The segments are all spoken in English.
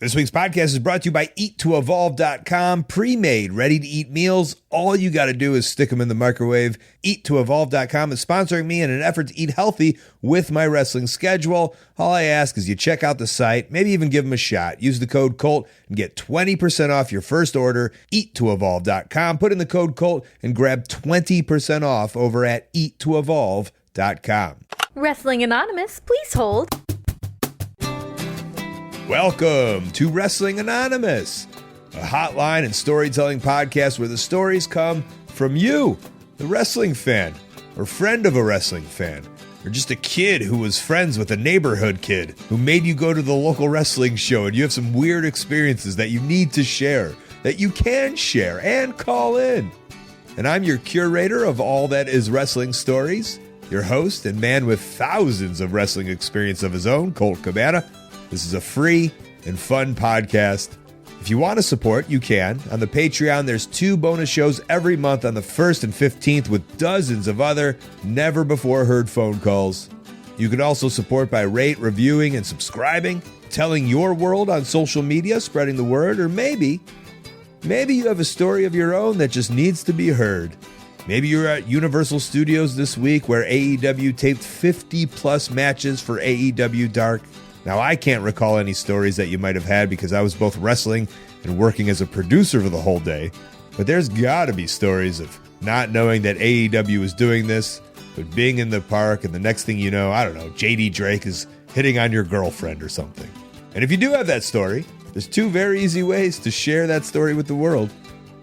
This week's podcast is brought to you by eat2evolve.com. Pre-made, ready-to-eat meals. All you got to do is stick them in the microwave. Eat2evolve.com is sponsoring me in an effort to eat healthy with my wrestling schedule. All I ask is you check out the site, maybe even give them a shot. Use the code COLT and get 20% off your first order. Eat2evolve.com. Put in the code COLT and grab 20% off over at eat2evolve.com. Wrestling Anonymous, please hold. Welcome to Wrestling Anonymous, a hotline and storytelling podcast where the stories come from you, the wrestling fan, or friend of a wrestling fan, or just a kid who was friends with a neighborhood kid who made you go to the local wrestling show and you have some weird experiences that you need to share, that you can share and call in. And I'm your curator of all that is wrestling stories, your host and man with thousands of wrestling experience of his own, Colt Cabana. This is a free and fun podcast. If you want to support, you can. On the Patreon, there's 2 bonus shows every month on the 1st and 15th with dozens of other never-before-heard phone calls. You can also support by rate, reviewing, and subscribing, telling your world on social media, spreading the word, or maybe you have a story of your own that just needs to be heard. Maybe you're at Universal Studios this week where AEW taped 50-plus matches for AEW Dark. Now, I can't recall any stories that you might have had because I was both wrestling and working as a producer for the whole day, but there's got to be stories of not knowing that AEW was doing this, but being in the park, and the next thing you know, I don't know, JD Drake is hitting on your girlfriend or something. And if you do have that story, there's 2 very easy ways to share that story with the world.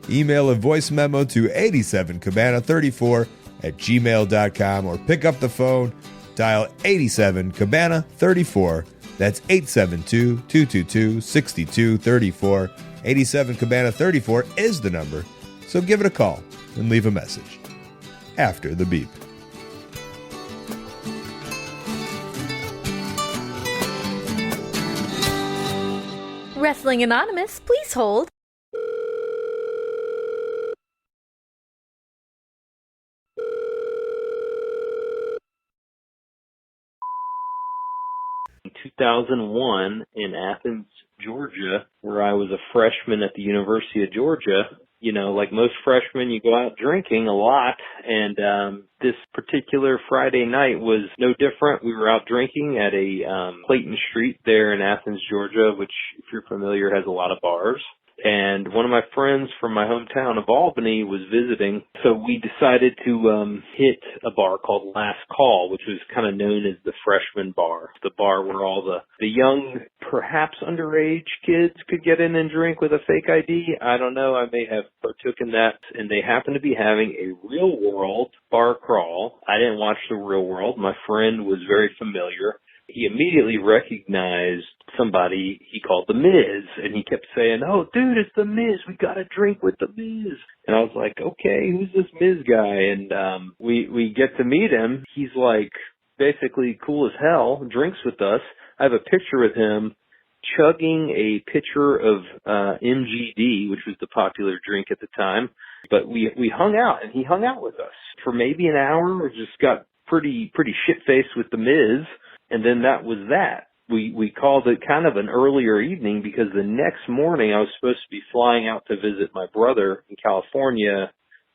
Email a voice memo to 87cabana34@gmail.com or pick up the phone, dial 87cabana34. That's 872-222-6234. 87cabana34 is the number, so give it a call and leave a message after the beep. Wrestling Anonymous, please hold. In 2001 in Athens, Georgia, where I was a freshman at the University of Georgia. You know, like most freshmen, you go out drinking a lot, and this particular Friday night was no different. We were out drinking at a Clayton Street there in Athens, Georgia, which, if you're familiar, has a lot of bars. And one of my friends from my hometown of Albany was visiting, so we decided to hit a bar called Last Call, which was kind of known as the freshman bar, the bar where all the young, perhaps underage kids could get in and drink with a fake ID. I don't know. I may have partook in that. And they happened to be having a Real World bar crawl. I didn't watch the Real World. My friend was very familiar. He immediately recognized somebody he called the Miz, and he kept saying, "Oh, dude, it's the Miz. We got to drink with the Miz." And I was like, "Okay, who's this Miz guy?" And we get to meet him. He's like basically cool as hell, drinks with us. I have a picture with him chugging a pitcher of MGD, which was the popular drink at the time. But we hung out, and he hung out with us for maybe an hour. We just got pretty shit-faced with the Miz. And then that was that. We called it kind of an earlier evening because the next morning I was supposed to be flying out to visit my brother in California.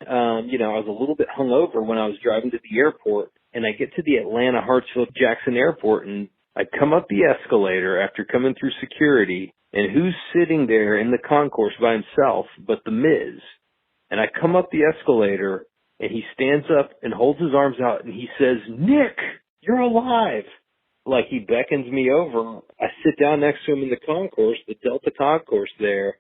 I was a little bit hungover when I was driving to the airport, and I get to the Atlanta Hartsfield-Jackson Airport, and I come up the escalator after coming through security, and who's sitting there in the concourse by himself but the Miz? And I come up the escalator, and he stands up and holds his arms out, and he says, "Nick, you're alive." Like, he beckons me over. I sit down next to him in the concourse, the Delta concourse there,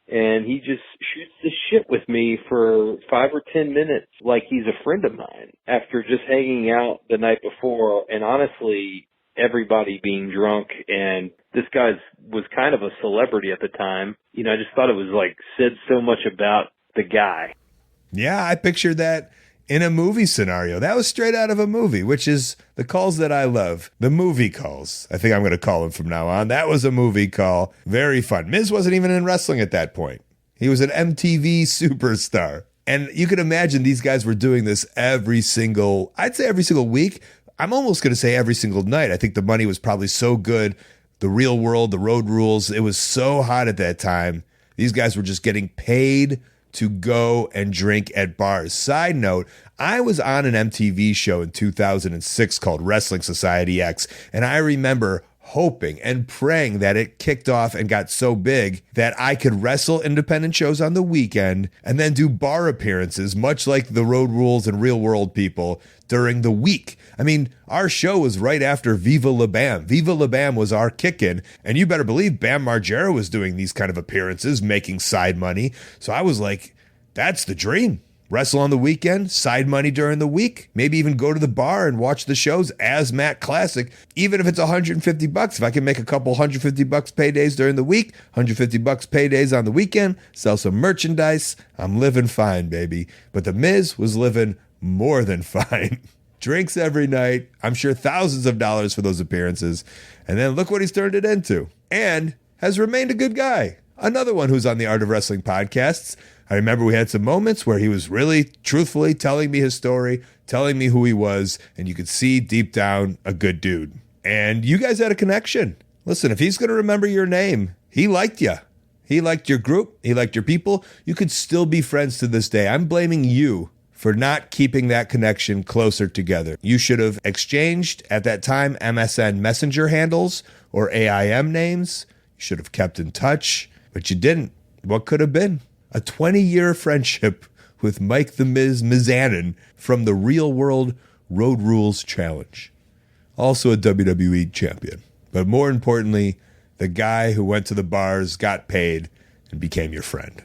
and he just shoots the shit with me for 5 or 10 minutes like he's a friend of mine after just hanging out the night before, and honestly, everybody being drunk, and this guy was kind of a celebrity at the time. I just thought it was like said so much about the guy. Yeah, I pictured that in a movie scenario. That was straight out of a movie, which is the calls that I love. The movie calls. I think I'm going to call them from now on. That was a movie call. Very fun. Miz wasn't even in wrestling at that point. He was an MTV superstar. And you can imagine these guys were doing this every single week. I'm almost going to say every single night. I think the money was probably so good. the Real World, the Road Rules. It was so hot at that time. These guys were just getting paid to go and drink at bars. Side note, I was on an MTV show in 2006 called Wrestling Society X, and I remember hoping and praying that it kicked off and got so big that I could wrestle independent shows on the weekend and then do bar appearances, much like the Road Rules and Real World people, during the week. I mean, our show was right after Viva La Bam. Viva La Bam was our kick-in, and you better believe Bam Margera was doing these kind of appearances, making side money. So I was like, that's the dream. Wrestle on the weekend, side money during the week, maybe even go to the bar and watch the shows as Matt Classic, even if it's $150. If I can make a couple $150 paydays during the week, $150 paydays on the weekend, sell some merchandise, I'm living fine, baby. But the Miz was living more than fine. Drinks every night, I'm sure thousands of dollars for those appearances, and then look what he's turned it into. And has remained a good guy. Another one who's on the Art of Wrestling podcasts. I remember we had some moments where he was really truthfully telling me his story, telling me who he was, and you could see deep down a good dude. And you guys had a connection. Listen, if he's going to remember your name, he liked you. He liked your group. He liked your people. You could still be friends to this day. I'm blaming you for not keeping that connection closer together. You should have exchanged, at that time, MSN Messenger handles or AIM names. You should have kept in touch, but you didn't. What could have been? A 20-year friendship with Mike the Miz Mizanin from the Real World Road Rules Challenge. Also a WWE champion. But more importantly, the guy who went to the bars, got paid, and became your friend.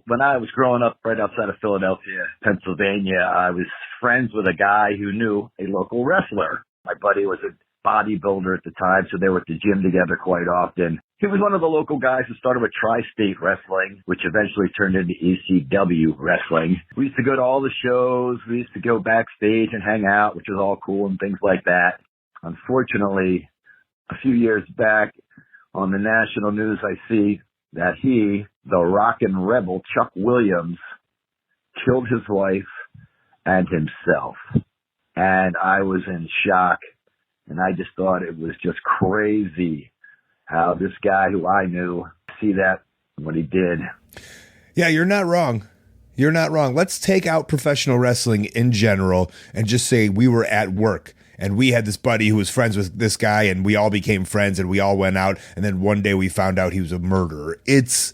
When I was growing up right outside of Philadelphia, Pennsylvania, I was friends with a guy who knew a local wrestler. My buddy was a bodybuilder at the time, so they were at the gym together quite often. He was one of the local guys who started with Tri-State Wrestling, which eventually turned into ECW Wrestling. We used to go to all the shows. We used to go backstage and hang out, which was all cool and things like that. Unfortunately, a few years back on the national news, I see that he, the rockin' rebel Chuck Williams, killed his wife and himself. And I was in shock, and I just thought it was just crazy how this guy who I knew, see that, what he did. Yeah, you're not wrong. You're not wrong. Let's take out professional wrestling in general and just say we were at work and we had this buddy who was friends with this guy and we all became friends and we all went out and then one day we found out he was a murderer. It's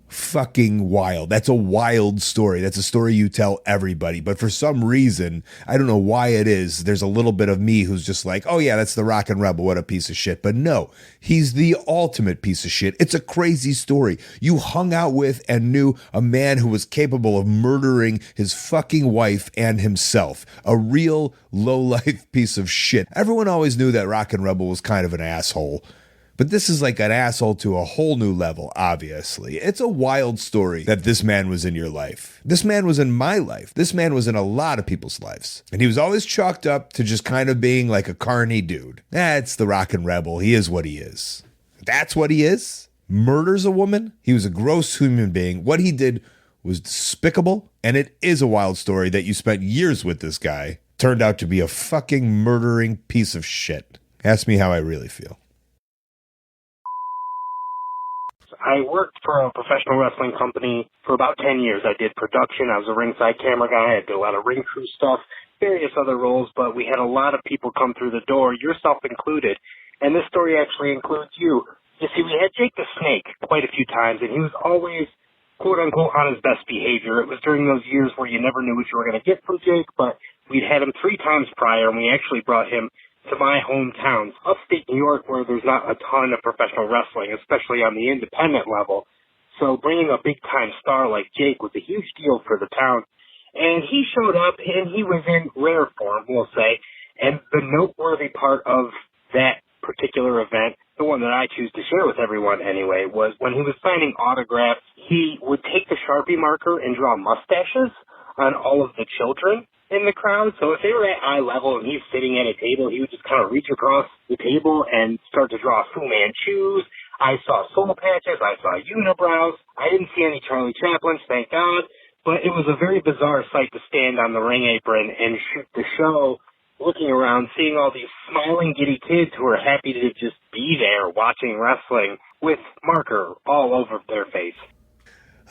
fucking wild. That's a wild story. That's a story you tell everybody. But for some reason, I don't know why it is, there's a little bit of me who's just like, oh yeah, that's the Rockin' Rebel. What a piece of shit. But no, he's the ultimate piece of shit. It's a crazy story. You hung out with and knew a man who was capable of murdering his fucking wife and himself. A real low-life piece of shit. Everyone always knew that Rockin' Rebel was kind of an asshole. But this is like an asshole to a whole new level, obviously. It's a wild story that this man was in your life. This man was in my life. This man was in a lot of people's lives. And he was always chalked up to just kind of being like a carny dude. That's the Rockin' Rebel. He is what he is. That's what he is. Murders a woman. He was a gross human being. What he did was despicable. And it is a wild story that you spent years with this guy. Turned out to be a fucking murdering piece of shit. Ask me how I really feel. I worked for a professional wrestling company for about 10 years. I did production. I was a ringside camera guy. I did a lot of ring crew stuff, various other roles, but we had a lot of people come through the door, yourself included. And this story actually includes you. You see, we had Jake the Snake quite a few times, and he was always, quote-unquote, on his best behavior. It was during those years where you never knew what you were going to get from Jake, but we'd had him 3 times prior, and we actually brought him to my hometown, upstate New York, where there's not a ton of professional wrestling, especially on the independent level. So bringing a big-time star like Jake was a huge deal for the town. And he showed up, and he was in rare form, we'll say. And the noteworthy part of that particular event, the one that I choose to share with everyone anyway, was when he was signing autographs, he would take the Sharpie marker and draw mustaches on all of the children in the crowd. So if they were at eye level and he's sitting at a table, he would just kind of reach across the table and start to draw Fu Manchus. I saw soul patches. I saw unibrows. I didn't see any Charlie Chaplins, thank God. But it was a very bizarre sight to stand on the ring apron and shoot the show looking around, seeing all these smiling, giddy kids who are happy to just be there watching wrestling with marker all over their face.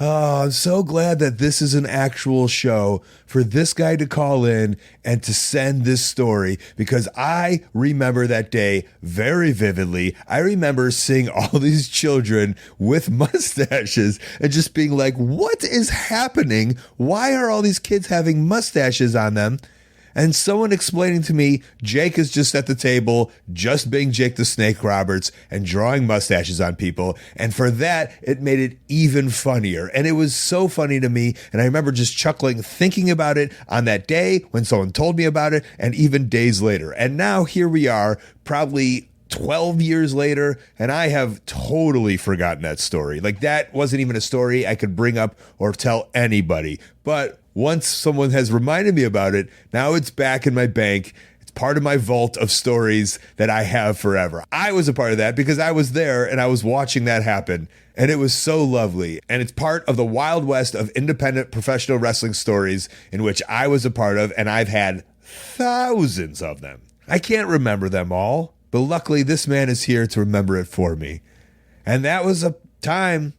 Oh, I'm so glad that this is an actual show for this guy to call in and to send this story, because I remember that day very vividly. I remember seeing all these children with mustaches and just being like, what is happening? Why are all these kids having mustaches on them? And someone explaining to me, Jake is just at the table, just being Jake the Snake Roberts and drawing mustaches on people. And for that, it made it even funnier. And it was so funny to me. And I remember just chuckling, thinking about it on that day when someone told me about it, and even days later. And now here we are, probably 12 years later, and I have totally forgotten that story. Like, that wasn't even a story I could bring up or tell anybody. But once someone has reminded me about it, now it's back in my bank. It's part of my vault of stories that I have forever. I was a part of that because I was there and I was watching that happen. And it was so lovely. And it's part of the Wild West of independent professional wrestling stories in which I was a part of, and I've had thousands of them. I can't remember them all, but luckily this man is here to remember it for me. And that was a time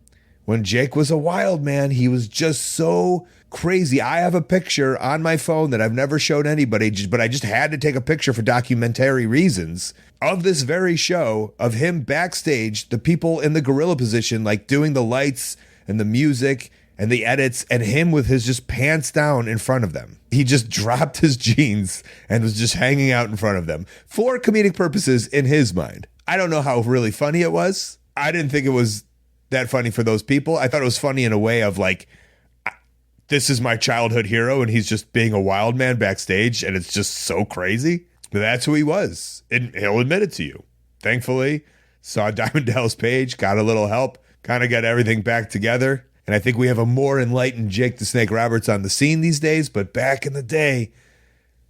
when Jake was a wild man. He was just so crazy. I have a picture on my phone that I've never showed anybody, but I just had to take a picture for documentary reasons of this very show, of him backstage, the people in the gorilla position, like doing the lights and the music and the edits, and him with his just pants down in front of them. He just dropped his jeans and was just hanging out in front of them for comedic purposes in his mind. I don't know how really funny it was. I didn't think it was that funny for those people. I thought it was funny in a way of like, this is my childhood hero and he's just being a wild man backstage and it's just so crazy. But that's who he was. And he'll admit it to you. Thankfully, saw Diamond Dallas Page, got a little help, kind of got everything back together. And I think we have a more enlightened Jake the Snake Roberts on the scene these days. But back in the day,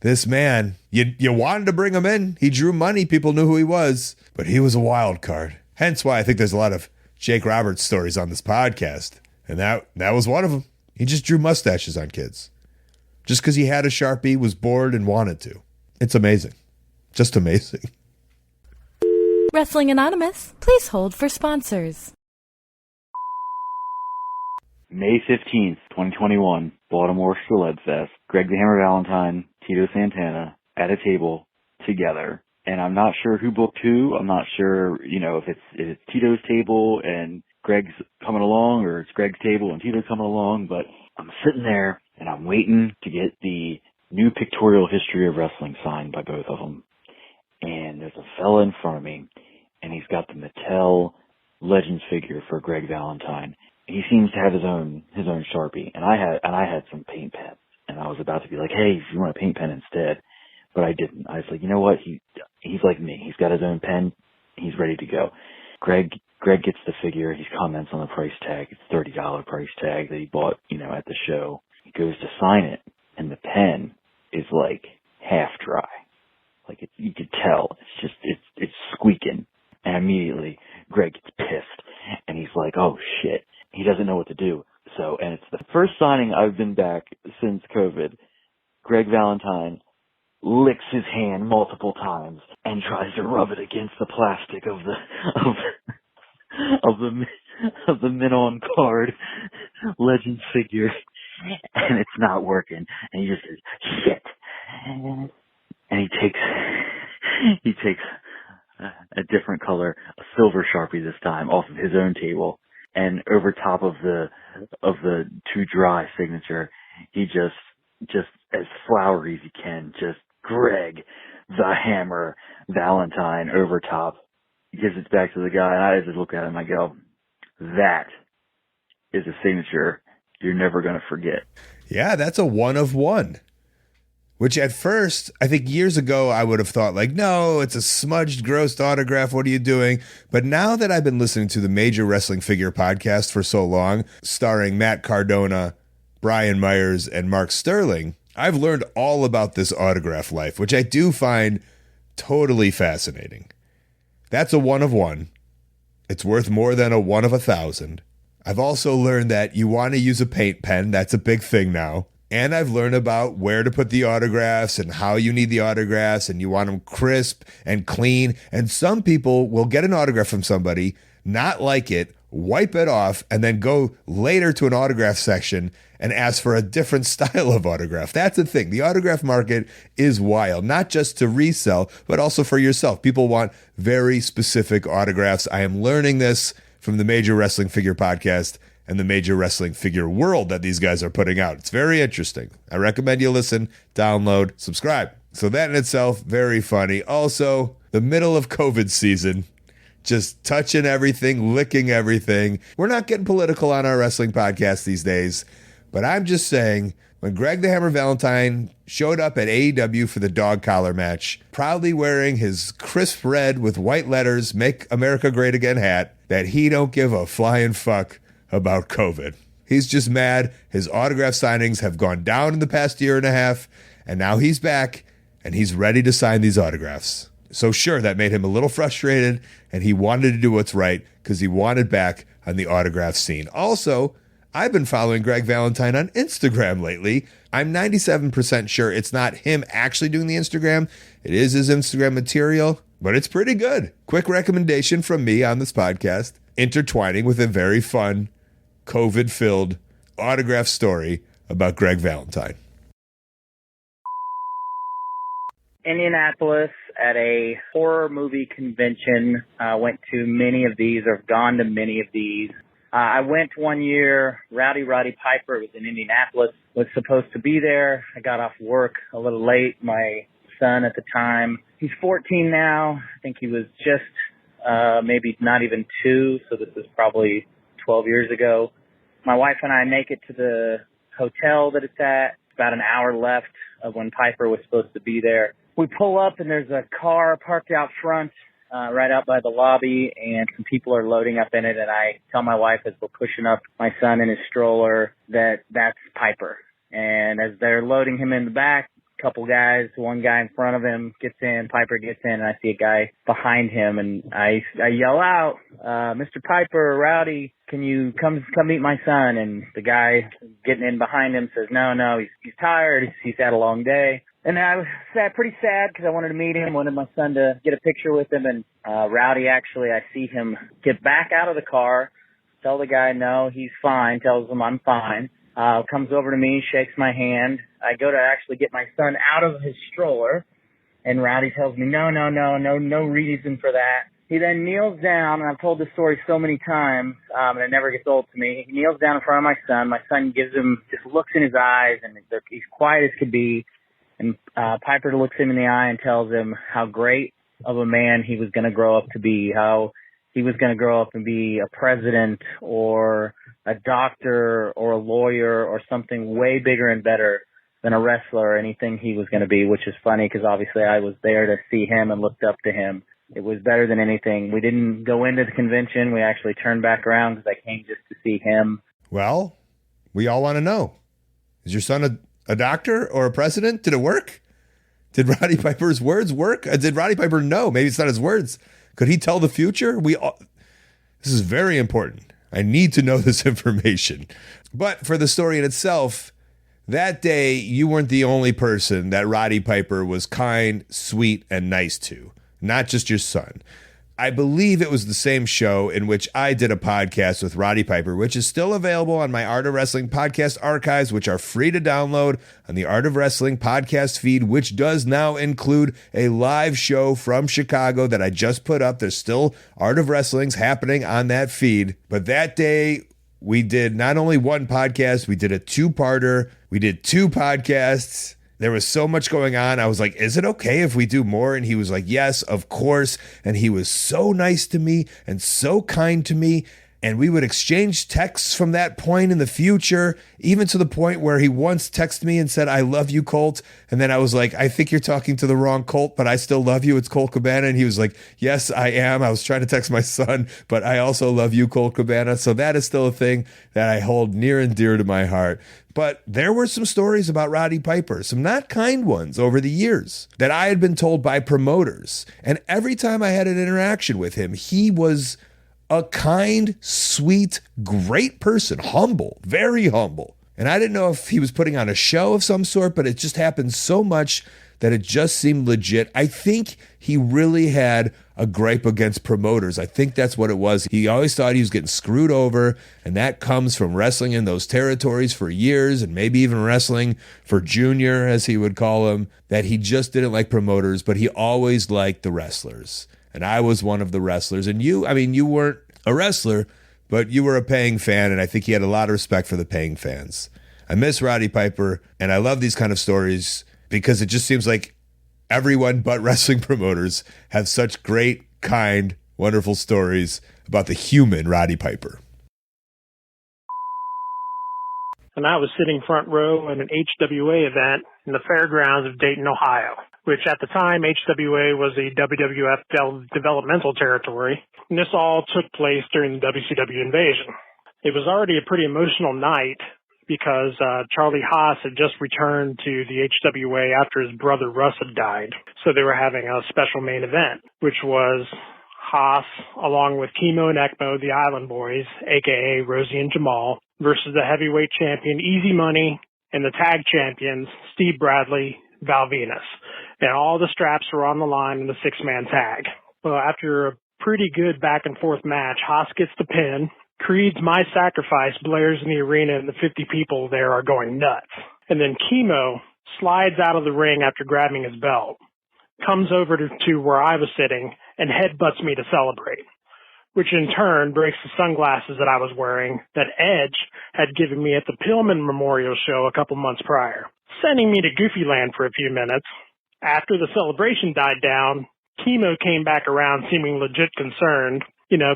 this man, you wanted to bring him in. He drew money. People knew who he was. But he was a wild card. Hence why I think there's a lot of Jake Roberts stories on this podcast. And that was one of them. He just drew mustaches on kids. Just because he had a Sharpie, was bored, and wanted to. It's amazing. Just amazing. Wrestling Anonymous, please hold for sponsors. May 15th, 2021, Baltimore Celeb Fest. Greg the Hammer Valentine, Tito Santana at a table together. And I'm not sure who booked who. I'm not sure, if it's Tito's table and Greg's coming along, or it's Greg's table and Tito's coming along. But I'm sitting there and I'm waiting to get the new pictorial history of wrestling signed by both of them. And there's a fella in front of me, and he's got the Mattel Legends figure for Greg Valentine. He seems to have his own Sharpie, and I had some paint pens, and I was about to be like, hey, if you want a paint pen instead, but I didn't. I was like, you know what? He's like me. He's got his own pen. He's ready to go. Greg gets the figure. He comments on the price tag. It's $30 price tag that he bought, at the show. He goes to sign it, and the pen is like half dry. Like you could tell. It's squeaking. And immediately Greg gets pissed, and he's like, oh shit. He doesn't know what to do. So, and it's the first signing I've been back since COVID. Greg Valentine licks his hand multiple times and tries to rub it against the plastic of the Min-On card Legends figure, and it's not working. And he just says, shit. And he takes a different color, a silver Sharpie this time, off of his own table, and over top of the too dry signature, he just as flowery as he can, just Greg the Hammer Valentine over top, gives it back to the guy, and I just look at him and I go, that is a signature you're never going to forget. Yeah, that's a one of one. Which at first, I think years ago, I would have thought like, no, it's a smudged, gross autograph. What are you doing? But now that I've been listening to the Major Wrestling Figure podcast for so long, starring Matt Cardona, Brian Myers, and Mark Sterling, I've learned all about this autograph life, which I do find totally fascinating. That's a one of one. It's worth more than a one of 1,000. I've also learned that you want to use a paint pen. That's a big thing now. And I've learned about where to put the autographs and how you need the autographs, and you want them crisp and clean. And some people will get an autograph from somebody, not like it, wipe it off, and then go later to an autograph section and ask for a different style of autograph. That's the thing. The autograph market is wild, not just to resell, but also for yourself. People want very specific autographs. I am learning this from the Major Wrestling Figure Podcast and the Major Wrestling Figure World that these guys are putting out. It's very interesting. I recommend you listen, download, subscribe. So that in itself, very funny. Also, the middle of COVID season, just touching everything, licking everything. We're not getting political on our wrestling podcast these days, but I'm just saying, when Greg the Hammer Valentine showed up at AEW for the dog collar match, proudly wearing his crisp red with white letters, Make America Great Again hat, that he don't give a flying fuck about COVID. He's just mad. His autograph signings have gone down in the past year and a half, and now he's back, and he's ready to sign these autographs. So sure, that made him a little frustrated, and he wanted to do what's right because he wanted back on the autograph scene. Also, I've been following Greg Valentine on Instagram lately. I'm 97% sure it's not him actually doing the Instagram. It is his Instagram material, but it's pretty good. Quick recommendation from me on this podcast, intertwining with a very fun, COVID-filled autograph story about Greg Valentine. Indianapolis at a horror movie convention. Went to many of these, or gone to many of these. I went one year. Roddy Piper was in Indianapolis, was supposed to be there. I got off work a little late. My son at the time, he's 14 now. I think he was just maybe not even 2, so this is probably 12 years ago. My wife and I make it to the hotel that it's at. It's about an hour left of when Piper was supposed to be there. We pull up, and there's a car parked out front, right out by the lobby, and some people are loading up in it, and I tell my wife as we're pushing up my son in his stroller that that's Piper. And as they're loading him in the back, a couple guys, one guy in front of him gets in, Piper gets in, and I see a guy behind him, and I yell out, Mr. Piper, Rowdy, can you come meet my son? And the guy getting in behind him says, no, he's tired, he's had a long day. And I was pretty sad because I wanted to meet him, wanted my son to get a picture with him. And Rowdy, actually, I see him get back out of the car, tell the guy, no, he's fine, tells him I'm fine. Comes over to me, shakes my hand. I go to actually get my son out of his stroller, and Rowdy tells me, no reason for that. He then kneels down, and I've told this story so many times, and it never gets old to me. He kneels down in front of my son. My son gives him, just looks in his eyes, and he's quiet as could be. And Piper looks him in the eye and tells him how great of a man he was going to grow up to be, how he was going to grow up and be a president or a doctor or a lawyer or something way bigger and better than a wrestler or anything he was going to be, which is funny because obviously I was there to see him and looked up to him. It was better than anything. We didn't go into the convention. We actually turned back around because I came just to see him. Well, we all want to know, is your son a doctor or a president? Did it work? Did Roddy Piper's words work? Did Roddy Piper know? Maybe it's not his words. Could he tell the future? This is very important. I need to know this information. But for the story in itself, that day you weren't the only person that Roddy Piper was kind, sweet, and nice to. Not just your son. I believe it was the same show in which I did a podcast with Roddy Piper, which is still available on my Art of Wrestling podcast archives, which are free to download on the Art of Wrestling podcast feed, which does now include a live show from Chicago that I just put up. There's still Art of Wrestling's happening on that feed. But that day, we did not only one podcast, we did a two-parter. We did 2 podcasts. There was so much going on. I was like, is it okay if we do more? And he was like, yes, of course. And he was so nice to me and so kind to me. And we would exchange texts from that point in the future, even to the point where he once texted me and said, I love you, Colt. And then I was like, I think you're talking to the wrong Colt, but I still love you. It's Colt Cabana. And he was like, yes, I am. I was trying to text my son, but I also love you, Colt Cabana. So that is still a thing that I hold near and dear to my heart. But there were some stories about Roddy Piper, some not kind ones over the years that I had been told by promoters. And every time I had an interaction with him, he was a kind, sweet, great person, humble, very humble. And I didn't know if he was putting on a show of some sort, but it just happened so much that it just seemed legit. I think he really had a gripe against promoters. I think that's what it was. He always thought he was getting screwed over, and that comes from wrestling in those territories for years, and maybe even wrestling for Junior, as he would call him, that he just didn't like promoters, but he always liked the wrestlers. And I was one of the wrestlers. And you weren't a wrestler, but you were a paying fan, and I think he had a lot of respect for the paying fans. I miss Roddy Piper, and I love these kind of stories because it just seems like everyone but wrestling promoters have such great, kind, wonderful stories about the human Roddy Piper. And I was sitting front row at an HWA event in the fairgrounds of Dayton, Ohio, which at the time HWA was a WWF developmental territory. And this all took place during the WCW invasion. It was already a pretty emotional night because Charlie Haas had just returned to the HWA after his brother Russ had died. So they were having a special main event, which was Haas, along with Chemo and ECMO, the Island Boys, a.k.a. Rosie and Jamal, versus the heavyweight champion Easy Money and the tag champions Steve Bradley, Val Venus. And all the straps were on the line in the six-man tag. Well, after a pretty good back-and-forth match, Haas gets the pin. Creed's My Sacrifice blares in the arena, and the 50 people there are going nuts. And then Chemo slides out of the ring after grabbing his belt, comes over to where I was sitting, and headbutts me to celebrate, which in turn breaks the sunglasses that I was wearing that Edge had given me at the Pillman Memorial Show a couple months prior, sending me to Goofyland for a few minutes. After the celebration died down, Chemo came back around seeming legit concerned,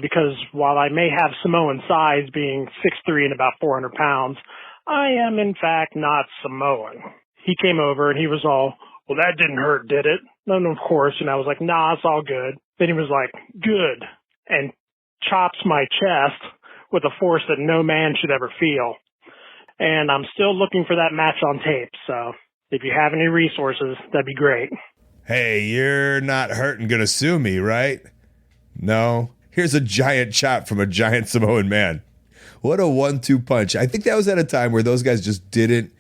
because while I may have Samoan size being 6'3" and about 400 pounds, I am in fact not Samoan. He came over and he was all, well, that didn't hurt, did it? And of course, I was like, nah, it's all good. Then he was like, good, and chops my chest with a force that no man should ever feel. And I'm still looking for that match on tape, so if you have any resources, that'd be great. Hey, you're not hurting gonna sue me, right? No? Here's a giant chop from a giant Samoan man. What a 1-2 punch. I think that was at a time where those guys just didn't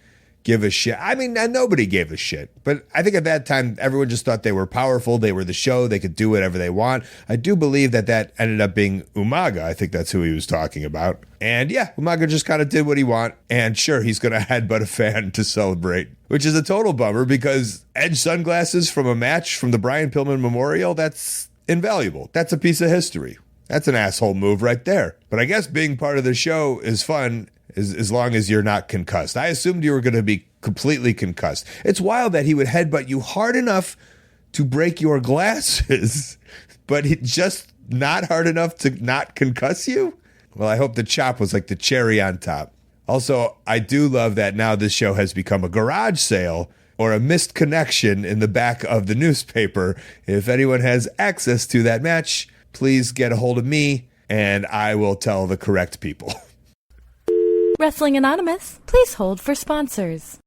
give a shit. I mean, nobody gave a shit. But I think at that time, everyone just thought they were powerful. They were the show. They could do whatever they want. I do believe that ended up being Umaga. I think that's who he was talking about. And yeah, Umaga just kind of did what he want. And sure, he's going to headbutt a fan to celebrate, which is a total bummer because Edge sunglasses from a match from the Brian Pillman Memorial, that's invaluable. That's a piece of history. That's an asshole move right there. But I guess being part of the show is fun as long as you're not concussed. I assumed you were going to be completely concussed. It's wild that he would headbutt you hard enough to break your glasses, but just not hard enough to not concuss you? Well, I hope the chop was like the cherry on top. Also, I do love that now this show has become a garage sale or a missed connection in the back of the newspaper. If anyone has access to that match, please get a hold of me, and I will tell the correct people. Wrestling Anonymous, please hold for sponsors.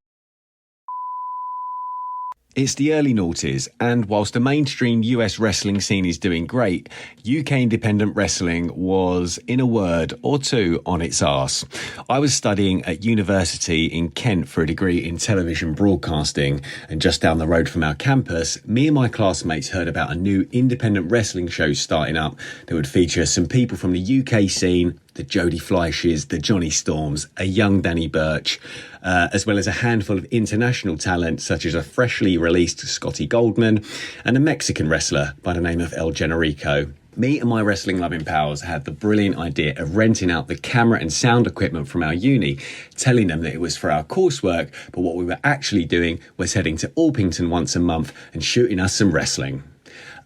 It's the early noughties, and whilst the mainstream US wrestling scene is doing great, UK independent wrestling was, in a word or two, on its arse. I was studying at university in Kent for a degree in television broadcasting, and just down the road from our campus, me and my classmates heard about a new independent wrestling show starting up that would feature some people from the UK scene, the Jodie Fleisches, the Johnny Storms, a young Danny Burch, as well as a handful of international talent such as a freshly released Scotty Goldman and a Mexican wrestler by the name of El Generico. Me and my wrestling loving pals had the brilliant idea of renting out the camera and sound equipment from our uni, telling them that it was for our coursework, but what we were actually doing was heading to Orpington once a month and shooting us some wrestling.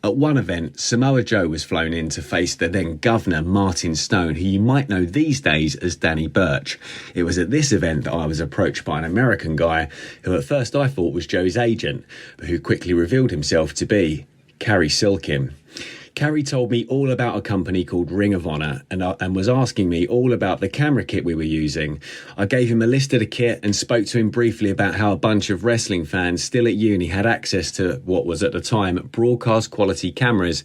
At one event, Samoa Joe was flown in to face the then Governor Martin Stone, who you might know these days as Danny Burch. It was at this event that I was approached by an American guy who at first I thought was Joe's agent, but who quickly revealed himself to be Carrie Silkin. Carrie told me all about a company called Ring of Honor and was asking me all about the camera kit we were using. I gave him a list of the kit and spoke to him briefly about how a bunch of wrestling fans still at uni had access to what was at the time broadcast quality cameras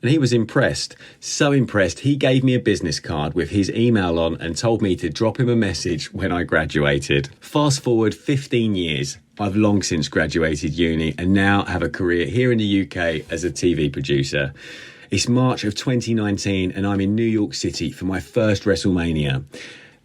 And he was impressed, so impressed, he gave me a business card with his email on and told me to drop him a message when I graduated. Fast forward 15 years. I've long since graduated uni and now have a career here in the UK as a TV producer. It's March of 2019 and I'm in New York City for my first WrestleMania.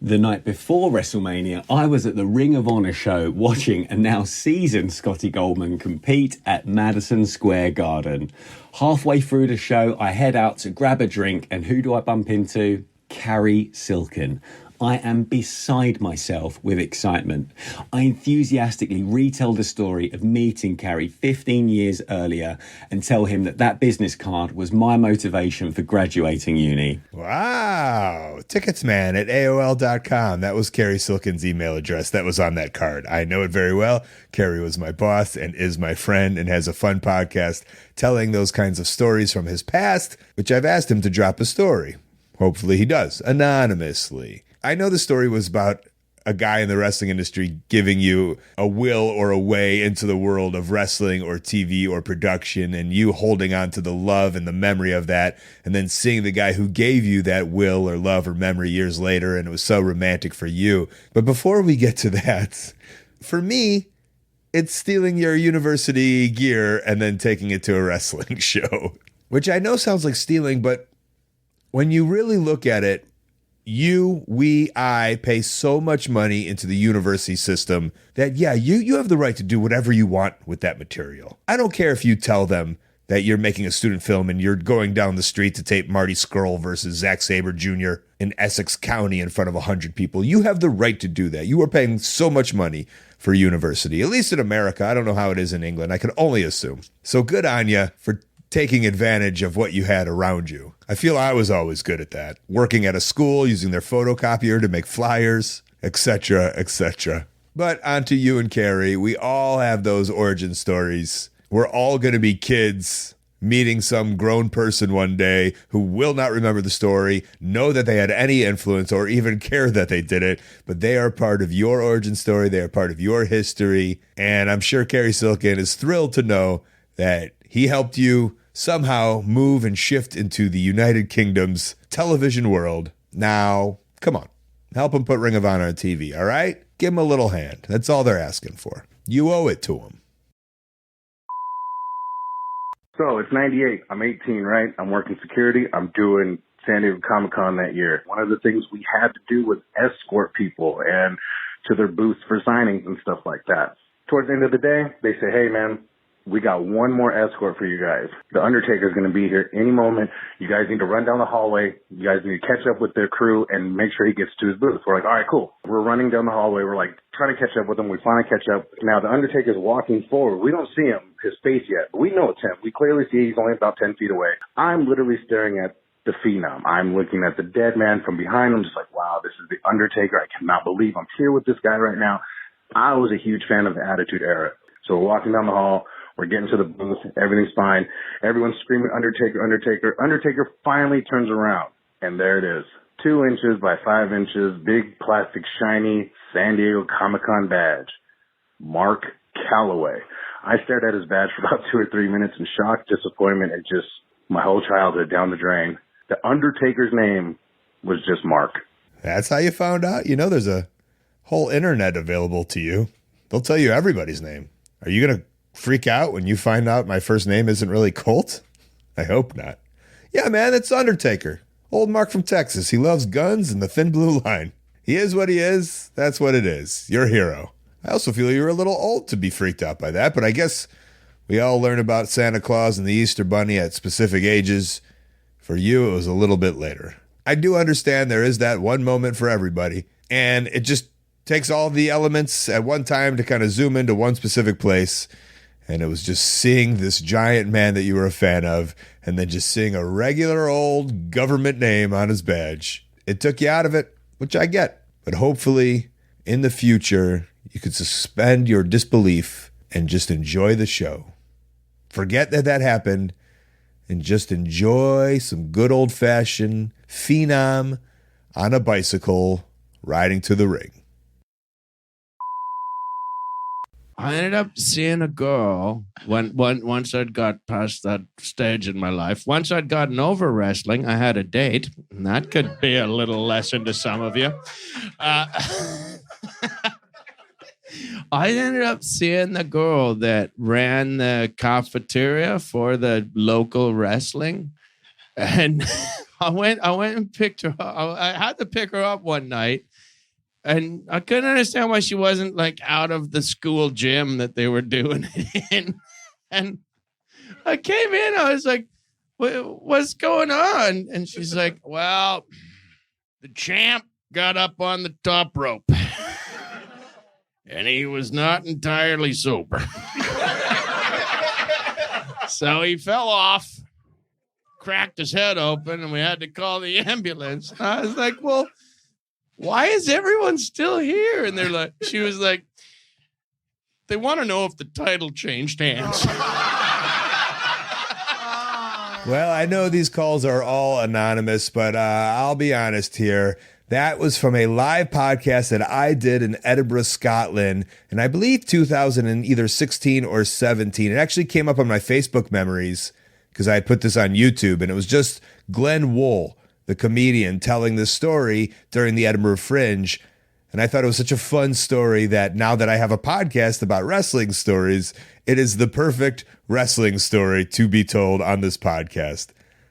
The night before WrestleMania, I was at the Ring of Honor show watching a now seasoned Scotty Goldman compete at Madison Square Garden. Halfway through the show, I head out to grab a drink, and who do I bump into? Carrie Silken. I am beside myself with excitement. I enthusiastically retell the story of meeting Carrie 15 years earlier and tell him that that business card was my motivation for graduating uni. Wow. Ticketsman at AOL.com. That was Carrie Silken's email address that was on that card. I know it very well. Carrie was my boss and is my friend and has a fun podcast telling those kinds of stories from his past, which I've asked him to drop a story. Hopefully he does, anonymously. I know the story was about a guy in the wrestling industry giving you a will or a way into the world of wrestling or TV or production, and you holding on to the love and the memory of that, and then seeing the guy who gave you that will or love or memory years later, and it was so romantic for you. But before we get to that, for me, it's stealing your university gear and then taking it to a wrestling show, which I know sounds like stealing, but when you really look at it, I pay so much money into the university system that, yeah, you have the right to do whatever you want with that material. I don't care if you tell them that you're making a student film and you're going down the street to tape Marty Scurll versus Zack Sabre Jr. in Essex County in front of 100 people. You have the right to do that. You are paying so much money for university, at least in America. I don't know how it is in England. I can only assume. So good on you for taking advantage of what you had around you. I feel I was always good at that. Working at a school, using their photocopier to make flyers, etc., etc. But on to you and Carrie. We all have those origin stories. We're all going to be kids meeting some grown person one day who will not remember the story, know that they had any influence or even care that they did it, but they are part of your origin story. They are part of your history. And I'm sure Carrie Silken is thrilled to know that he helped you somehow move and shift into the United Kingdom's television world. Now, come on, help him put Ring of Honor on TV, all right? Give him a little hand. That's all they're asking for. You owe it to him. So it's 98. I'm 18, right? I'm working security. I'm doing San Diego Comic-Con that year. One of the things we had to do was escort people and to their booths for signings and stuff like that. Towards the end of the day, they say, hey, man, we got one more escort for you guys. The Undertaker is going to be here any moment. You guys need to run down the hallway. You guys need to catch up with their crew and make sure he gets to his booth. We're like, all right, cool. We're running down the hallway. We're like trying to catch up with him. We finally catch up. Now the Undertaker is walking forward. We don't see his face yet, but we know it's him. We clearly see he's only about 10 feet away. I'm literally staring at the Phenom. I'm looking at the dead man from behind him, just like, wow, this is the Undertaker. I cannot believe I'm here with this guy right now. I was a huge fan of the Attitude Era. So we're walking down the hall. We're getting to the booth. Everything's fine. Everyone's screaming, Undertaker, Undertaker. Undertaker finally turns around. And there it is. 2 inches by 5 inches, big plastic shiny San Diego Comic-Con badge. Mark Calloway. I stared at his badge for about 2 or 3 minutes in shock, disappointment, and just my whole childhood down the drain. The Undertaker's name was just Mark. That's how you found out? You know, there's a whole internet available to you. They'll tell you everybody's name. Are you going to freak out when you find out my first name isn't really Colt? I hope not. Yeah, man, it's Undertaker. Old Mark from Texas. He loves guns and the thin blue line. He is what he is. That's what it is. You're a hero. I also feel you're a little old to be freaked out by that, but I guess we all learn about Santa Claus and the Easter Bunny at specific ages. For you, it was a little bit later. I do understand there is that one moment for everybody, and it just takes all the elements at one time to kind of zoom into one specific place. And it was just seeing this giant man that you were a fan of, and then just seeing a regular old government name on his badge. It took you out of it, which I get. But hopefully, in the future, you could suspend your disbelief and just enjoy the show. Forget that happened, and just enjoy some good old-fashioned Phenom on a bicycle riding to the ring. I ended up seeing a girl once I'd got past that stage in my life. Once I'd gotten over wrestling, I had a date. And that could be a little lesson to some of you. I ended up seeing the girl that ran the cafeteria for the local wrestling. And I went and picked her up. I had to pick her up one night. And I couldn't understand why she wasn't like out of the school gym that they were doing it in. And I came in, I was like, what's going on? And she's like, well, the champ got up on the top rope. And he was not entirely sober. So he fell off, cracked his head open, and we had to call the ambulance. And I was like, well, why is everyone still here? And she was like, they want to know if the title changed hands. Well, I know these calls are all anonymous, but I'll be honest here. That was from a live podcast that I did in Edinburgh, Scotland, and I believe 2016 or 17. It actually came up on my Facebook memories because I had put this on YouTube, and it was just Glen Wool, the comedian, telling this story during the Edinburgh Fringe. And I thought it was such a fun story that now that I have a podcast about wrestling stories, it is the perfect wrestling story to be told on this podcast.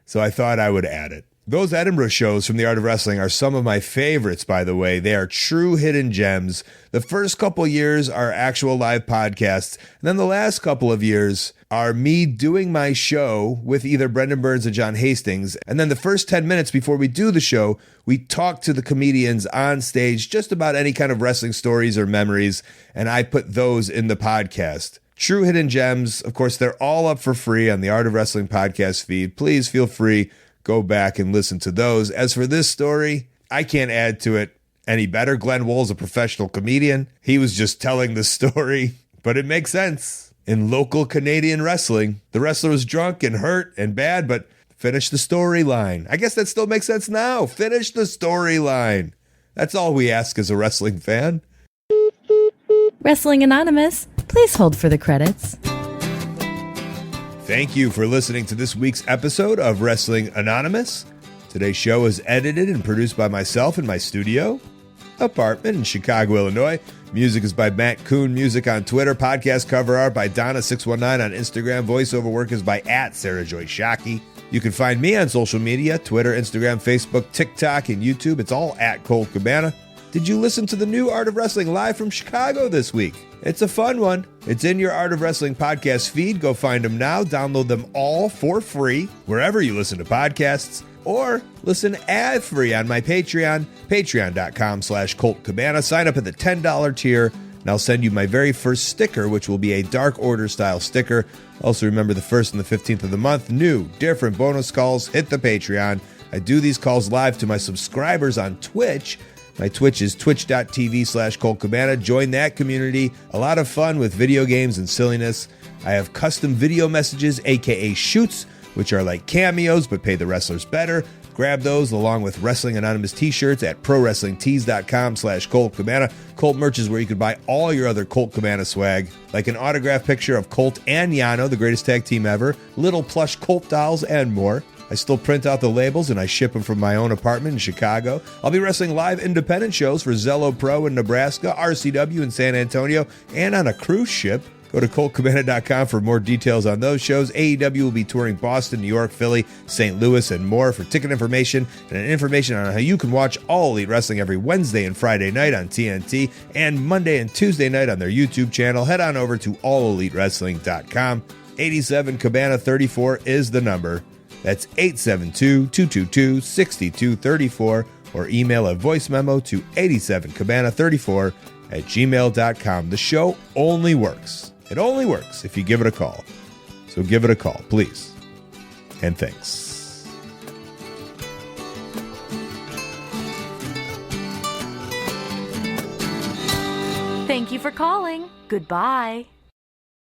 So I thought I would add it. Those Edinburgh shows from The Art of Wrestling are some of my favorites, by the way. They are true hidden gems. The first couple years are actual live podcasts. And then the last couple of years are me doing my show with either Brendan Burns or John Hastings. And then the first 10 minutes before we do the show, we talk to the comedians on stage just about any kind of wrestling stories or memories. And I put those in the podcast. True hidden gems. Of course, they're all up for free on the Art of Wrestling podcast feed. Please feel free. Go back and listen to those. As for this story, I can't add to it any better. Glen Wool is a professional comedian. He was just telling the story, but it makes sense. In local Canadian wrestling, the wrestler was drunk and hurt and bad, but finish the storyline. I guess that still makes sense now. Finish the storyline. That's all we ask as a wrestling fan. Wrestling Anonymous, please hold for the credits. Thank you for listening to this week's episode of Wrestling Anonymous. Today's show is edited and produced by myself in my studio apartment in Chicago, Illinois. Music is by Matt Kuhn. Music on Twitter. Podcast cover art by Donna619 on Instagram. Voiceover work is by @SarahJoyShockey. You can find me on social media, Twitter, Instagram, Facebook, TikTok, and YouTube. It's all @Colt Cabana. Did you listen to the new Art of Wrestling live from Chicago this week? It's a fun one. It's in your Art of Wrestling podcast feed. Go find them now. Download them all for free wherever you listen to podcasts, or listen ad-free on my Patreon, patreon.com/Colt Cabana. Sign up at the $10 tier, and I'll send you my very first sticker, which will be a Dark Order style sticker. Also remember the 1st and the 15th of the month, new, different bonus calls. Hit the Patreon. I do these calls live to my subscribers on Twitch. My Twitch is twitch.tv/Colt Cabana. Join that community. A lot of fun with video games and silliness. I have custom video messages, aka shoots, which are like cameos but pay the wrestlers better. Grab those along with Wrestling Anonymous t-shirts at prowrestlingtees.com/Colt Cabana. Colt merch is where you can buy all your other Colt Cabana swag, like an autographed picture of Colt and Yano, the greatest tag team ever, little plush Colt dolls, and more. I still print out the labels and I ship them from my own apartment in Chicago. I'll be wrestling live independent shows for Zello Pro in Nebraska, RCW in San Antonio, and on a cruise ship. Go to ColtCabana.com for more details on those shows. AEW will be touring Boston, New York, Philly, St. Louis, and more. For ticket information and information on how you can watch All Elite Wrestling every Wednesday and Friday night on TNT and Monday and Tuesday night on their YouTube channel, head on over to AllEliteWrestling.com. 87 Cabana 34 is the number. That's 872-222-6234, or email a voice memo to 87cabana34@gmail.com. The show only works. It only works if you give it a call. So give it a call, please. And thanks. Thank you for calling. Goodbye.